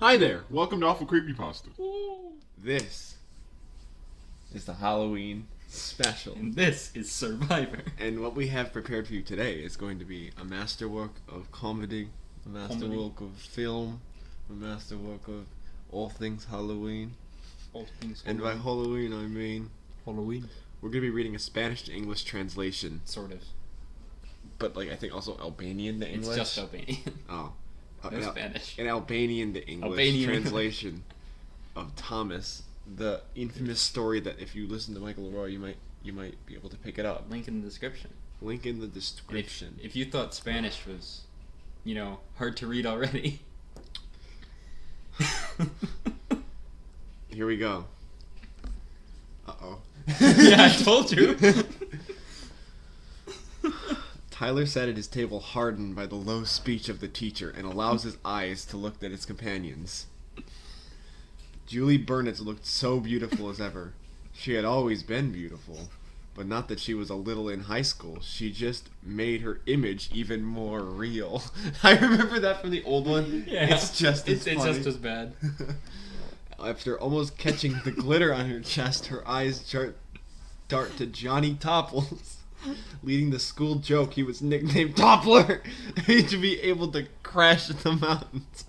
Hi there, welcome to Awful Creepypasta. This is the Halloween special. And this is Survivor. And what we have prepared for you today is going to be a masterwork of comedy, a masterwork of film, a masterwork of all things Halloween. All things And by Halloween I mean Halloween. we're going to be reading a Spanish to English translation. Sort of. But I think also Albanian to English. It's just Albanian. Oh. No Spanish. An Albanian to English translation of Thomas, the infamous story that if you listen to Michael Leroy, you might be able to pick it up. Link in the description. Link in the description. If you thought Spanish was, hard to read already. Here we go. Uh-oh. Yeah, I told you. Tyler sat at his table hardened by the low speech of the teacher and allows his eyes to look at his companions. Julie Burnett looked so beautiful as ever. She had always been beautiful, but not that she was a little in high school. She just made her image even more real. I remember that from the old one. Yeah, it's just as it's funny. just as bad. After almost catching the glitter on her chest, her eyes dart to Johnny Topples. Leading the school joke, he was nicknamed Toppler to be able to crash the mountains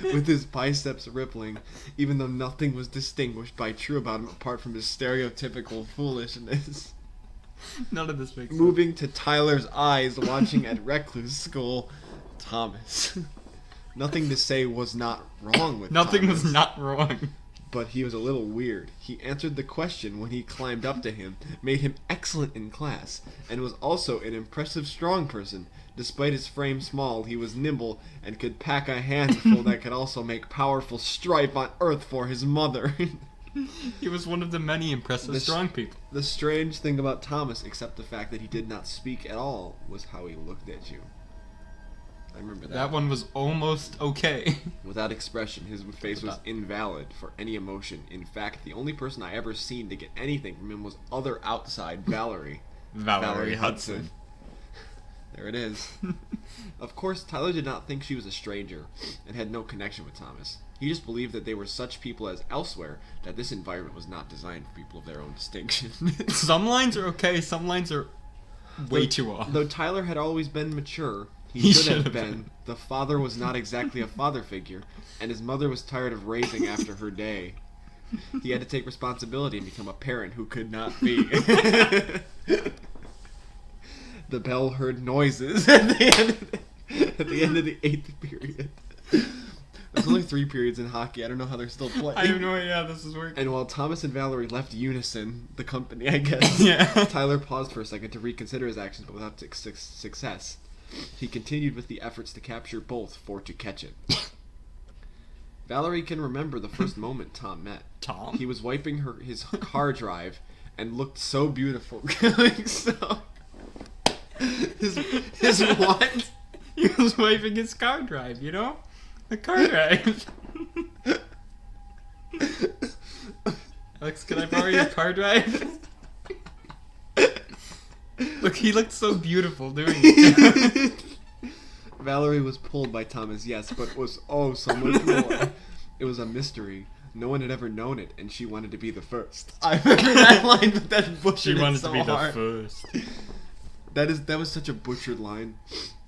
with his biceps rippling, even though nothing was distinguished by true about him apart from his stereotypical foolishness. None of this makes sense. Moving to Tyler's eyes watching at recluse school, Thomas. Nothing to say was not wrong with Nothing Thomas. was not wrong. But he was a little weird. He answered the question when he climbed up to him, made him excellent in class, and was also an impressive strong person. Despite his frame small, he was nimble and could pack a handful that could also make powerful strife on earth for his mother. He was one of the many impressive strong people. The strange thing about Thomas, except the fact that he did not speak at all, was how he looked at you. I remember that. That one was almost okay. Without expression, his face was invalid for any emotion. In fact, the only person I ever seen to get anything from him was other outside Valerie. Valerie Hudson. There it is. Of course, Tyler did not think she was a stranger and had no connection with Thomas. He just believed that they were such people as elsewhere, that this environment was not designed for people of their own distinction. Some lines are okay, some lines are way too off. Though Tyler had always been mature, he should have been. The father was not exactly a father figure, and his mother was tired of raising after her day. He had to take responsibility and become a parent who could not be. The bell heard noises at the end of the 8th period. There's only 3 periods in hockey. I don't know how they're still playing. I have no idea how this is working. And while Thomas and Valerie left unison, the company, I guess, Yeah. Tyler paused for a second to reconsider his actions, but without success. He continued with the efforts to capture both for to catch it. Valerie can remember the first moment Tom met. Tom? He was wiping his car drive and looked so beautiful. His what? He was wiping his car drive, The car drive. Alex, can I borrow your car drive? Look, he looked so beautiful doing it. Valerie was pulled by Thomas, yes, but was so much more. It was a mystery. No one had ever known it, and she wanted to be the first. I remember that line, but that's butchered. She wanted so to be hard. the first. That was such a butchered line.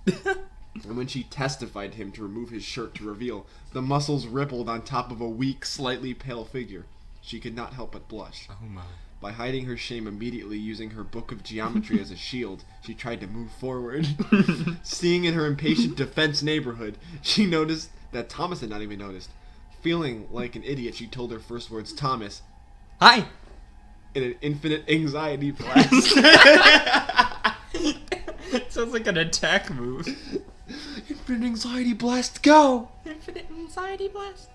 And when she testified him to remove his shirt to reveal, the muscles rippled on top of a weak, slightly pale figure. She could not help but blush. Oh my. By hiding her shame immediately using her book of geometry as a shield, she tried to move forward. Seeing in her impatient defense neighborhood, she noticed that Thomas had not even noticed. Feeling like an idiot, she told her first words, Thomas, Hi! in an infinite anxiety blast. It sounds like an attack move. Infinite anxiety blast, go! Infinite anxiety blast,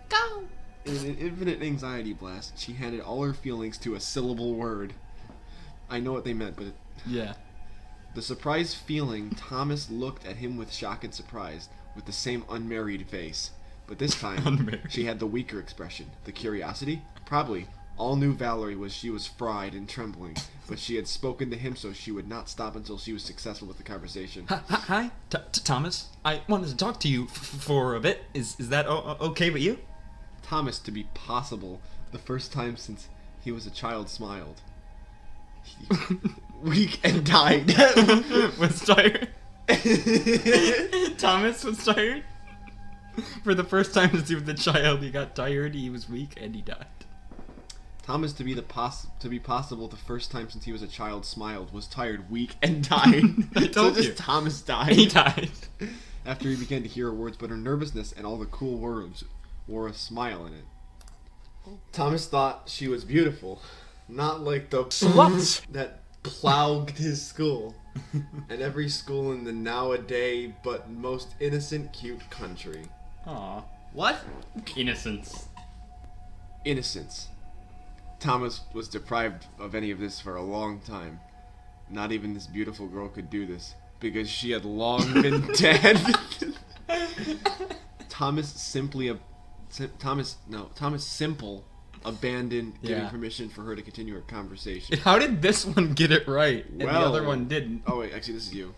go! In an infinite anxiety blast, she handed all her feelings to a syllable word. I know what they meant, but... Yeah. The surprised feeling, Thomas looked at him with shock and surprise, with the same unmarried face. But this time, Unmarried. she had the weaker expression. The curiosity? Probably. All knew Valerie was she was fried and trembling, but she had spoken to him, so she would not stop until she was successful with the conversation. Hi, Thomas. I wanted to talk to you for a bit. Is that okay with you? Thomas, to be possible, the first time since he was a child, smiled. Weak and died. Was tired. Thomas was tired. For the first time since he was a child, he got tired, he was weak, and he died. Thomas, to be possible, the first time since he was a child, smiled, was tired, weak, and died. I told so just you. Thomas died. He died. After he began to hear her words, but her nervousness and all the cool words wore a smile in it. Thomas thought she was beautiful, not like the Sluts that plagued his school, and every school in the nowadays but most innocent, cute country. Aw. What? Innocence. Innocence. Thomas was deprived of any of this for a long time. Not even this beautiful girl could do this, because she had long been dead. Thomas Simple abandoned giving Yeah. permission for her to continue her conversation. How did this one get it right, and the Well- other one didn't? Oh wait, actually this is you.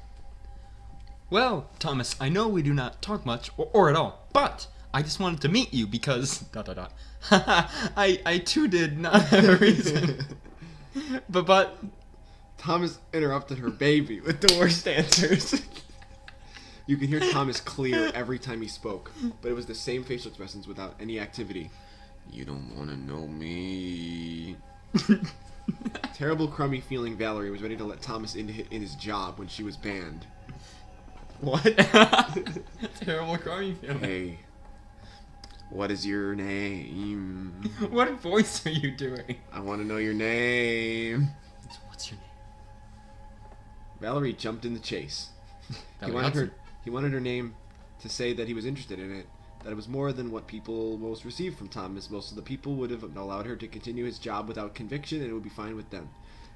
Well, Thomas, I know we do not talk much, or at all, but I just wanted to meet you because... ... I too did not have a reason. But... Thomas interrupted her baby with the worst answers. You can hear Thomas clear every time he spoke, but it was the same facial expressions without any activity. You don't want to know me. Terrible, crummy feeling Valerie was ready to let Thomas in his job when she was banned. What? Terrible crummy feeling. Hey, what is your name? What voice are you doing? I want to know your name. What's your name? Valerie jumped in the chase. He wanted her name to say that he was interested in it, that it was more than what people most received from Thomas. Most of the people would have allowed her to continue his job without conviction, and it would be fine with them.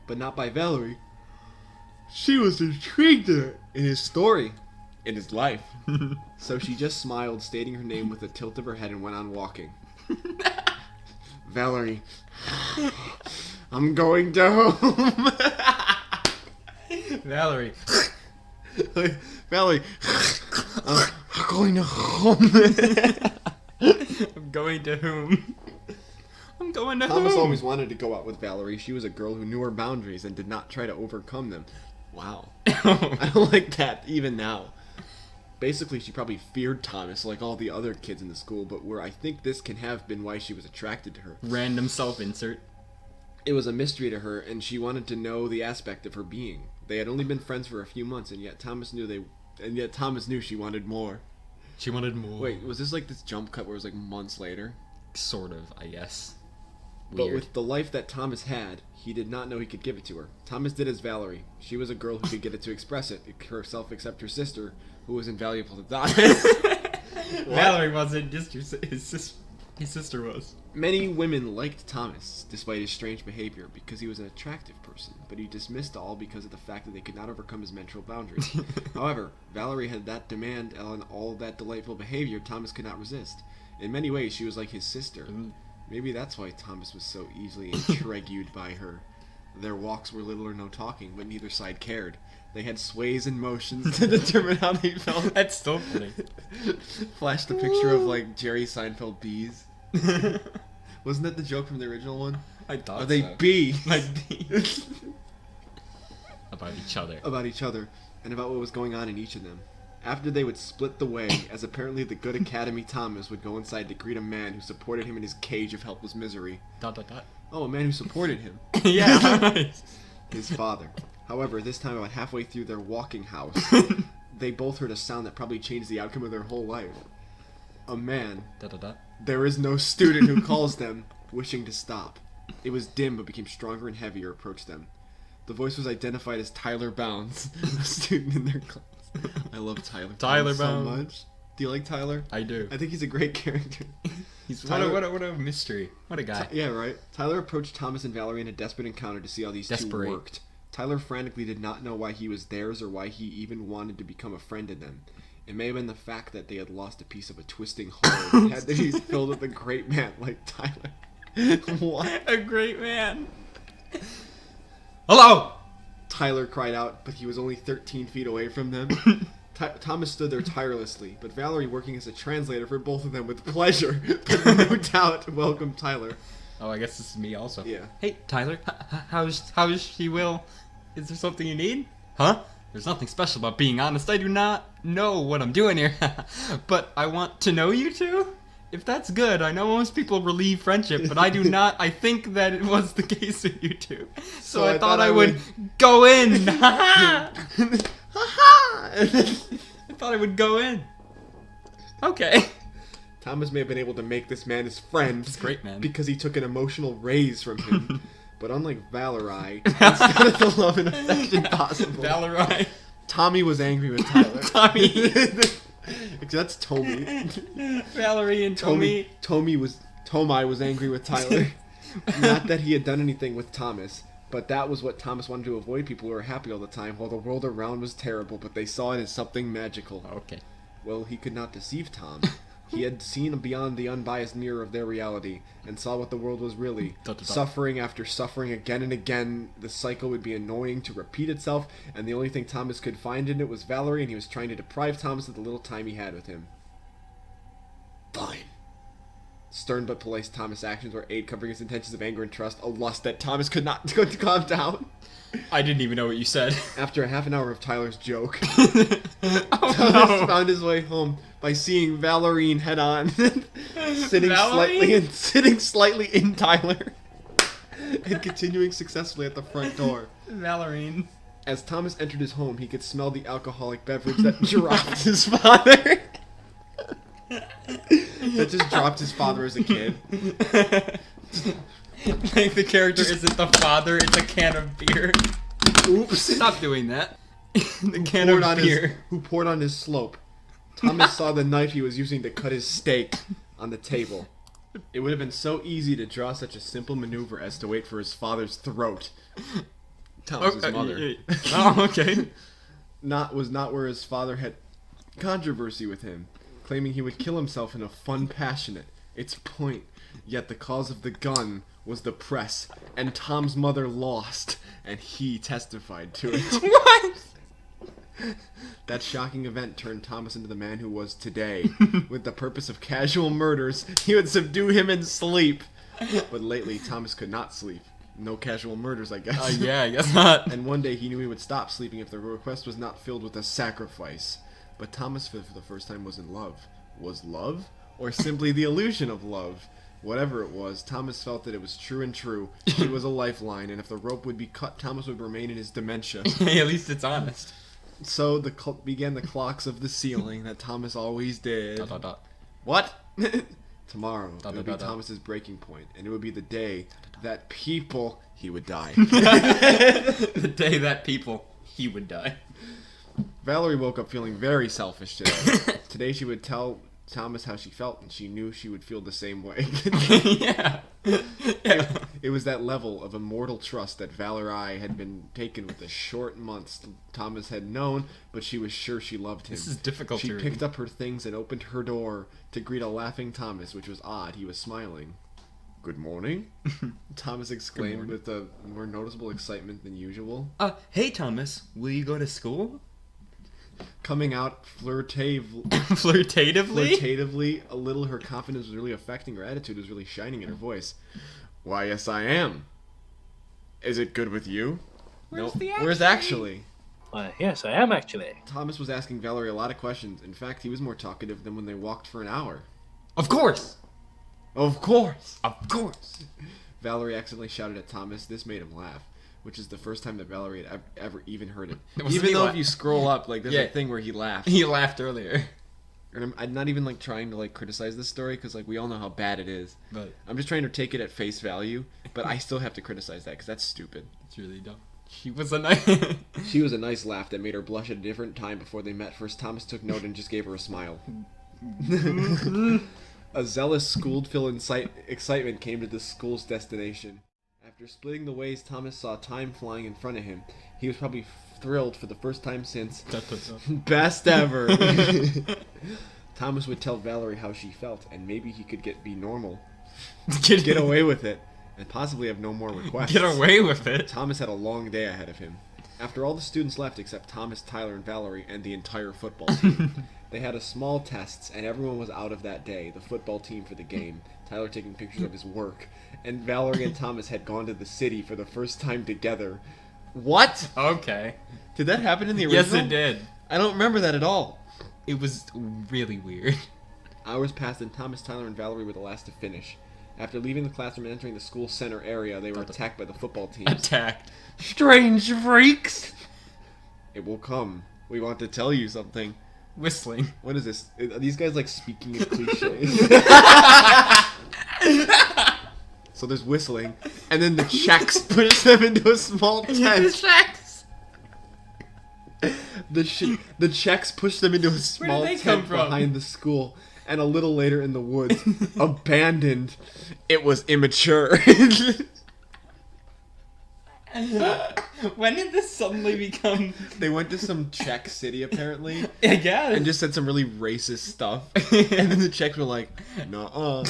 But not by Valerie. She was intrigued in his story, in his life. So she just smiled, stating her name with a tilt of her head, and went on walking. Valerie, I'm going to home. Valerie. Valerie, I'm going to home. I'm going to whom? I'm going to Thomas whom? always wanted to go out with Valerie. She was a girl who knew her boundaries and did not try to overcome them. Wow. I don't like that even now. Basically, she probably feared Thomas like all the other kids in the school, but where I think this can have been why she was attracted to her. Random self-insert. It was a mystery to her, and she wanted to know the aspect of her being. They had only been friends for a few months, and yet Thomas knew she wanted more. She wanted more. Wait, was this like this jump cut where it was like months later? Sort of, I guess. But Weird. with the life that Thomas had, he did not know he could give it to her. Thomas did as Valerie. She was a girl who could get it to express it, herself except her sister, who was invaluable to Thomas. Valerie wasn't, just his sister was. Many women liked Thomas, despite his strange behavior, because he was an attractive person, but he dismissed all because of the fact that they could not overcome his mental boundaries. However, Valerie had that demand and all that delightful behavior Thomas could not resist. In many ways, she was like his sister. Maybe that's why Thomas was so easily intrigued by her. Their walks were little or no talking, but neither side cared. They had sways and motions to determine how they felt. That's still funny. Flashed a picture of like Jerry Seinfeld bees. Wasn't that the joke from the original one? I thought Are they so. bees? Like bees. About each other. About each other, and about what was going on in each of them. After they would split the way, as apparently the good Academy Thomas would go inside to greet a man who supported him in his cage of helpless misery. ... Oh, a man who supported him. Yeah. His father. However, this time about halfway through their walking house, they both heard a sound that probably changed the outcome of their whole life. A man. There is no student who calls them, wishing to stop. It was dim but became stronger and heavier, approached them. The voice was identified as Tyler Bounds, a student in their class. I love Tyler. Tyler so Bounds. much. Do you like Tyler? I do. I think he's a great character. He's Tyler- what a mystery. What a guy. Yeah, right. Tyler approached Thomas and Valerie in a desperate encounter to see how these two worked. Tyler frantically did not know why he was theirs or why he even wanted to become a friend in them. It may have been the fact that they had lost a piece of a twisting heart and had to be filled with a great man like Tyler. What? A great man. Hello! Tyler cried out, but he was only 13 feet away from them. Thomas stood there tirelessly, but Valerie, working as a translator for both of them with pleasure, but no doubt welcomed Tyler. Oh, I guess this is me also. Yeah. Hey, Tyler, how's she, Will? Is there something you need? Huh? There's nothing special about being honest. I do not know what I'm doing here. But I want to know you two? If that's good, I know most people relieve friendship, but I do not. I think that it was the case with you two. So I thought I would go in. I thought I would go in. Okay. Thomas may have been able to make this man his friend. He's a great man. Because he took an emotional raise from him. But unlike Valerie, instead of the love and affection possible, Valerie. Tommy was angry with Tyler. Tommy. That's Tommy. Valerie and Tommy. Tommy was angry with Tyler. Not that he had done anything with Thomas, but that was what Thomas wanted to avoid, people who were happy all the time, while the world around was terrible, but they saw it as something magical. Okay. Well, he could not deceive Tom. He had seen beyond the unbiased mirror of their reality, and saw what the world was really. Suffering after suffering again and again, the cycle would be annoying to repeat itself, and the only thing Thomas could find in it was Valerie, and he was trying to deprive Thomas of the little time he had with him. Fine. Stern but polite Thomas' actions were aid covering his intentions of anger and trust, a lust that Thomas could not calm down. I didn't even know what you said. After a half an hour of Tyler's joke, Oh, Thomas no. found his way home by seeing Valerie head on, sitting Valerie? slightly in Tyler, and continuing successfully at the front door. Valerie. As Thomas entered his home, he could smell the alcoholic beverage that dropped his father. That just dropped his father as a kid. Like the character isn't the father, it's a can of beer. Oops. Stop doing that. The can of beer. Who poured on his slope. Thomas saw the knife he was using to cut his steak on the table. It would have been so easy to draw such a simple maneuver as to wait for his father's throat. Thomas's mother. Oh, okay. Was not where his father had controversy with him, claiming he would kill himself in a fun, passionate. Its point. Yet the cause of the gun was the press, and Tom's mother lost, and he testified to it. What? That shocking event turned Thomas into the man who was today. With the purpose of casual murders, he would subdue him in sleep. But lately, Thomas could not sleep. No casual murders, I guess. Yeah, I guess not. And one day he knew he would stop sleeping if the request was not filled with a sacrifice. But Thomas, for the first time, was in love. Was love? Or simply the illusion of love? Whatever it was, Thomas felt that it was true and true. She was a lifeline, and if the rope would be cut, Thomas would remain in his dementia. Hey, at least it's honest. So began the clocks of the ceiling that Thomas always did. Dot, dot, dot. What? Tomorrow, Dot, it would dot, be dot, dot. Thomas's breaking point, and it would be the day that he would die. The day that he would die. Valerie woke up feeling very selfish today. Today she would tell Thomas how she felt, and she knew she would feel the same way. Yeah. Yeah. It was that level of immortal trust that Valerie had been taken with the short months Thomas had known, but she was sure she loved him. This is difficult She to read. picked up her things and opened her door to greet a laughing Thomas, which was odd. He was smiling. "Good morning," Thomas exclaimed with a more noticeable excitement than usual. Hey Thomas, will you go to school? Coming out flirtatively, a little, her confidence was really affecting her attitude, was really shining in her voice. "Why, yes, I am. Is it good with you?" Where's actually? Yes, I am actually. Thomas was asking Valerie a lot of questions. In fact, he was more talkative than when they walked for an hour. Of course! Of course! Of course! Valerie accidentally shouted at Thomas. This made him laugh, which is the first time that Valerie had ever even heard it. Even though if you scroll up, like there's a thing where he laughed. He laughed earlier. And I'm not even like trying to like criticize this story because like we all know how bad it is. But I'm just trying to take it at face value, but I still have to criticize that because that's stupid. it's really dumb. She was a nice... She was a nice laugh that made her blush at a different time before they met. First, Thomas took note and just gave her a smile. A zealous school-filled excitement came to the school's destination. After splitting the ways, Thomas saw time flying in front of him. He was probably thrilled for the first time since... Best ever! Thomas would tell Valerie how she felt, and maybe he could be normal. get away with it, and possibly have no more requests. Get away with it. Thomas had a long day ahead of him. After all the students left except Thomas, Tyler, and Valerie, and the entire football team, they had a small tests, and everyone was out of that day. The football team for the game, Tyler taking pictures of his work, and Valerie and Thomas had gone to the city for the first time together. What? Okay. Did that happen in the original? Yes, it did. I don't remember that at all. It was really weird. Hours passed, and Thomas, Tyler, and Valerie were the last to finish. After leaving the classroom and entering the school center area, they were attacked by the football teams. Attacked. Strange freaks! It will come. We want to tell you something. Whistling. What is this? Are these guys like speaking in cliches? So there's whistling, and then the Czechs push them into a small tent. The Czechs push them into a small they tent come from? behind the school, and a little later in the woods, abandoned. It was immature. When did this suddenly become... They went to some Czech city, apparently, I guess. and just said some really racist stuff. And then the Czechs were like, nuh-uh.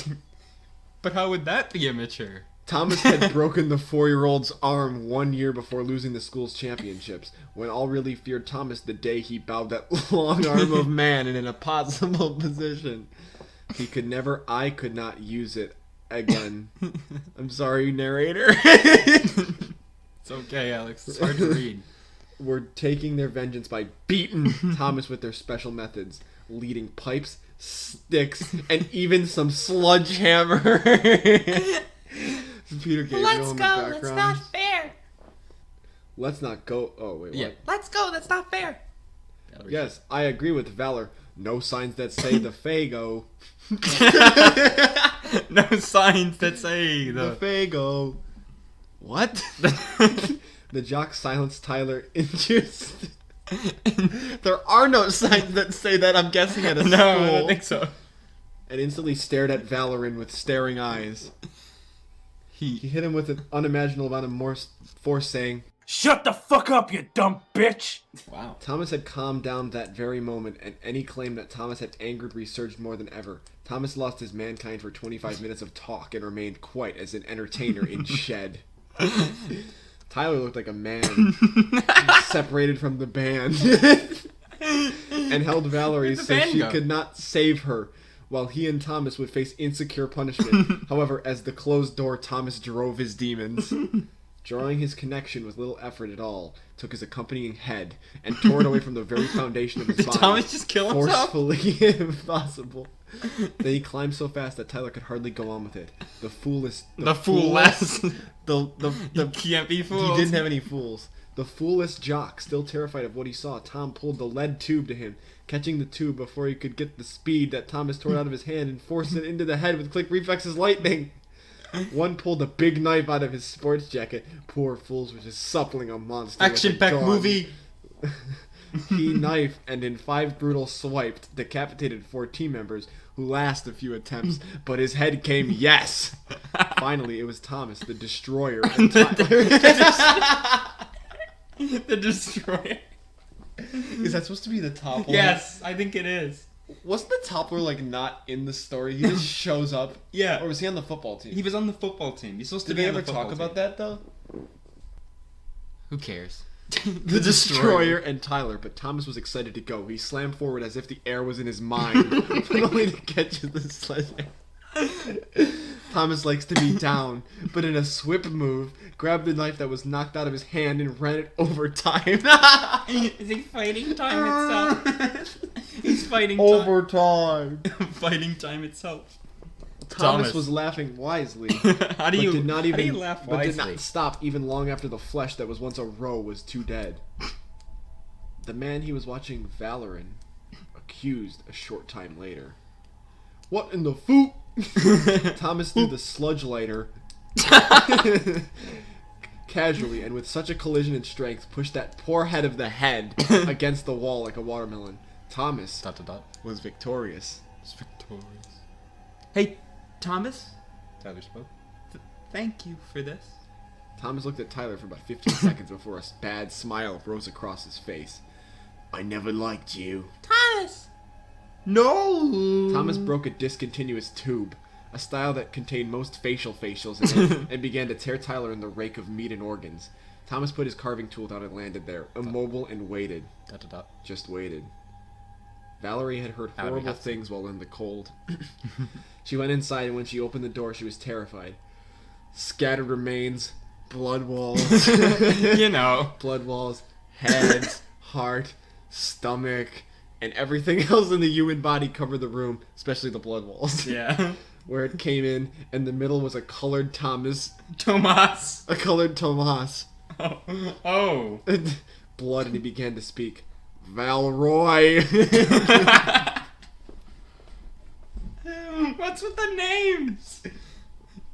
But how would that be immature? Thomas had broken the 4-year-old's arm 1 year before losing the school's championships, when all really feared Thomas the day he bowed that long arm of man in an impossible position. I could not use it again. I'm sorry, narrator. It's okay, Alex. It's hard to read. Were taking their vengeance by beating Thomas with their special methods, leading pipes, sticks, and even some sludge hammer. Peter Gabriel Let's in the go. background. That's not fair. Let's not go. Oh wait, Yeah. what? Let's go. That's not fair. Yes, I agree with Valor. No signs that say the Fago. No signs that say The Fago. What? The jock silenced Tyler induced. There are no signs that say that, I'm guessing, at a No, school. I don't think so. And instantly stared at Valorin with staring eyes. He He... hit him with an unimaginable amount of more force, saying, Shut the fuck up, you dumb bitch! Wow. Thomas had calmed down that very moment, and any claim that Thomas had angered resurged more than ever. Thomas lost his mankind for 25 minutes of talk and remained quite as an entertainer in shed. Tyler looked like a man separated from the band and held Valerie Where'd the so band she go? could not save her, while he and Thomas would face insecure punishment. However, as the closed door, Thomas drove his demons. Drawing his connection with little effort at all, took his accompanying head and tore it away from the very foundation of his Did body. Thomas just kill himself? Forcefully, if possible. Then he climbed so fast that Tyler could hardly go on with it. The foolest... The foolless. The Can't be fooled. he didn't have any fools. The foolish jock, still terrified of what he saw, Tom pulled the lead tube to him, catching the tube before he could get the speed that Thomas tore out of his hand and forced it into the head with quick reflexes lightning. One pulled a big knife out of his sports jacket. Poor fools were just suppling a monster. Action-packed like a dog. movie. He knifed and in 5 brutal swipes decapitated 4 team members who last a few attempts, but his head came yes. Finally, it was Thomas, the destroyer. And The Destroyer. Is that supposed to be the top one? Yes, I think it is. Wasn't the Toppler like not in the story? He just shows up. Yeah. Or was he on the football team? He was on the football team. He's supposed to Did be they on ever the football talk about team. that though? Who cares? The Destroyer and Tyler, but Thomas was excited to go. He slammed forward as if the air was in his mind, but only to catch the sledgehammer. Thomas likes to be down, but in a swift move, grabbed the knife that was knocked out of his hand and ran it over time. Is he fighting time itself? He's fighting time. Overtime. Fighting time itself. Thomas was laughing wisely. How do you But did not even, how do you laugh but did wisely? not stop even long after the flesh that was once a roe was too dead. The man he was watching, Valorin, accused a short time later. What in the foot? Thomas threw the sludge lighter casually, and with such a collision and strength, pushed that poor head of the head against the wall like a watermelon. Thomas was victorious. It's victorious. Hey, Thomas? Tyler spoke. Thank you for this. Thomas looked at Tyler for about 15 seconds before a bad smile rose across his face. I never liked you. Thomas. No! Thomas broke a discontinuous tube. a style that contained most facials in it, and began to tear Tyler in the rake of meat and organs. Thomas put his carving tool down and landed there, immobile, and waited. Just waited. Valerie had heard horrible things while in the cold. She went inside, and when she opened the door, she was terrified. Scattered remains, blood walls. You know. Blood walls, heads, heart, stomach, and everything else in the human body covered the room, especially the blood walls. Yeah. Where it came in the middle was a colored Thomas. Tomas. A colored Tomas. Oh. Blood, and he began to speak. Valerie. What's with the names?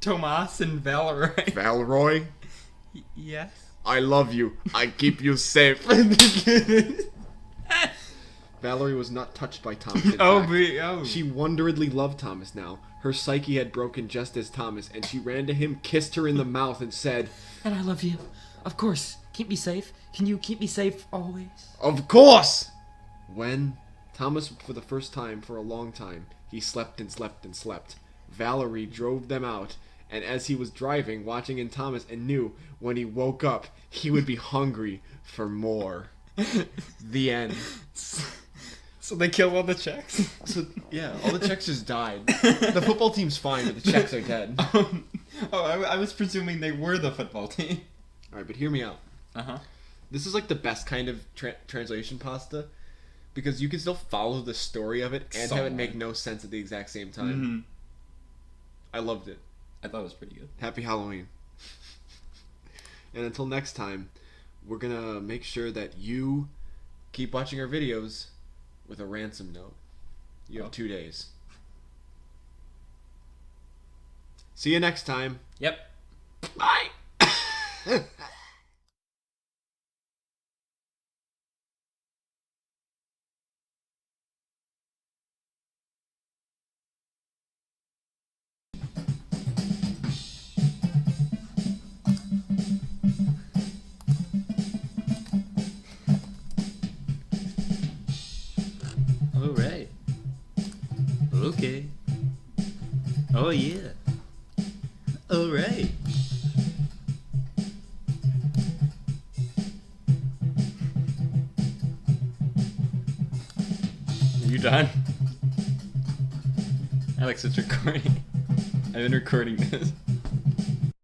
Tomas and Valerie. Valerie, Yes. I love you. I keep you safe. Valerie was not touched by Thomas. In fact. She wonderedly loved Thomas now. Her psyche had broken just as Thomas, and she ran to him, kissed her in the mouth, and said, And I love you. Of course. Keep me safe. Can you keep me safe always? Of course! When Thomas, for the first time for a long time, he slept and slept and slept. Valerie drove them out, and as he was driving, watching in Thomas, and knew when he woke up, he would be hungry for more. The end. So they killed all the Czechs? So, yeah, all the Czechs just died. The football team's fine, but the Czechs are dead. I was presuming they were the football team. Alright, but hear me out. Uh-huh. This is like the best kind of translation pasta, because you can still follow the story of it and have it make no sense at the exact same time. Mm-hmm. I loved it. I thought it was pretty good. Happy Halloween. And until next time, we're gonna make sure that you keep watching our videos with a ransom note. You have 2 days. See you next time. Yep. Bye! Alright. Okay. Oh yeah. Alright. You done? Alex, it's recording. I've been recording this.